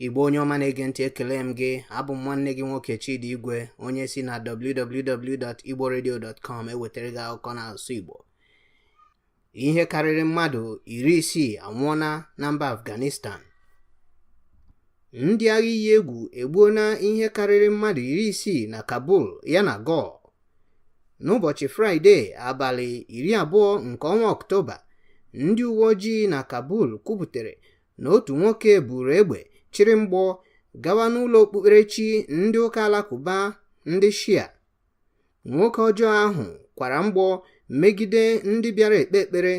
Igbo onye ọma na-ege ntị, ekele m gị. Abụ m nwanne gị nwoke Chidi Igwe, onye si na www.igboradio.com ewetara gị akụkọ n'asụsụ Igbo. Ihe karịrị mmadụ 60 anwụọla na mba Afghanistan. Ndị agha iyi egwu egbuola ihe karịrị mmadụ 60 na Kabul yana Ghor. N'ụbọchị Fraịde abalị 20 nke ọnwa Ọktoba, ndị uwe ojii na Kabul kwuputere na otu nwoke buru egbe chịrị mgbọ gawa n'ụlọ okpukperechi ndị ụka alakụba ndị Shia. Nwoke ọjọọ ahụ kwara mgbọ megide ndị bịara ekpe ekpere,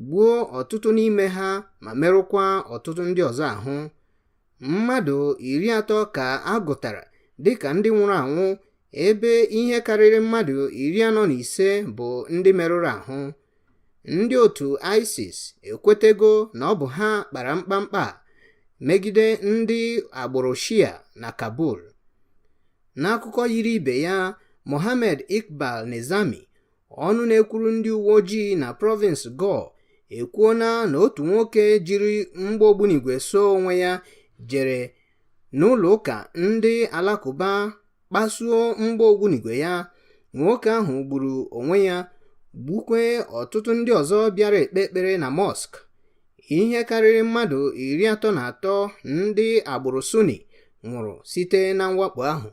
gbuo ọtụtụ n'ime ha ma merụkwa ọtụtụ ndị ọzọ ahụ. Mmadụ 30 ka a gụtara dịka ndị nwụrụ anwụ, ebe ihe karịrị mmadụ 45 bụ ndị merụrụ ahụ. Ndị otu ISIS ekwetego na ọ bụ ha kpara mkpamkpa megide ndị agbụrụ Shia na Kabul. N'akụkọ yiri ibe ya, Mohammed Iqbal Nizami, ọnụ na-ekwuru ndị uwe ojii na province Ghor, ekwuona na otu nwoke jiri mgbọ ogbunigwe so onwe ya jere n'ụlọ ụka ndị alakụba kpasuo mgbọ ogbunigwe ya. Nwoke ahụ gburu onwe ya, gbukwe ọtụtụ ndị ọzọ bịara ekpe ekpere na mosque. Ihe karịrị mmadụ 33 ndị agbụrụ Sunni nwụrụ site na mwakpo ahụ.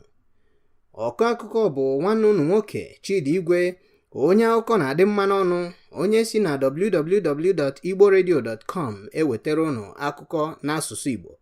Ọkọ akụkọ bụ nwanne unu nwoke Chidi Igwe, onye akụkọ na-adị mma n'ọnụ, onye si na www.igboradio.com ewetara unu akụkọ n'asụsụ Igbo.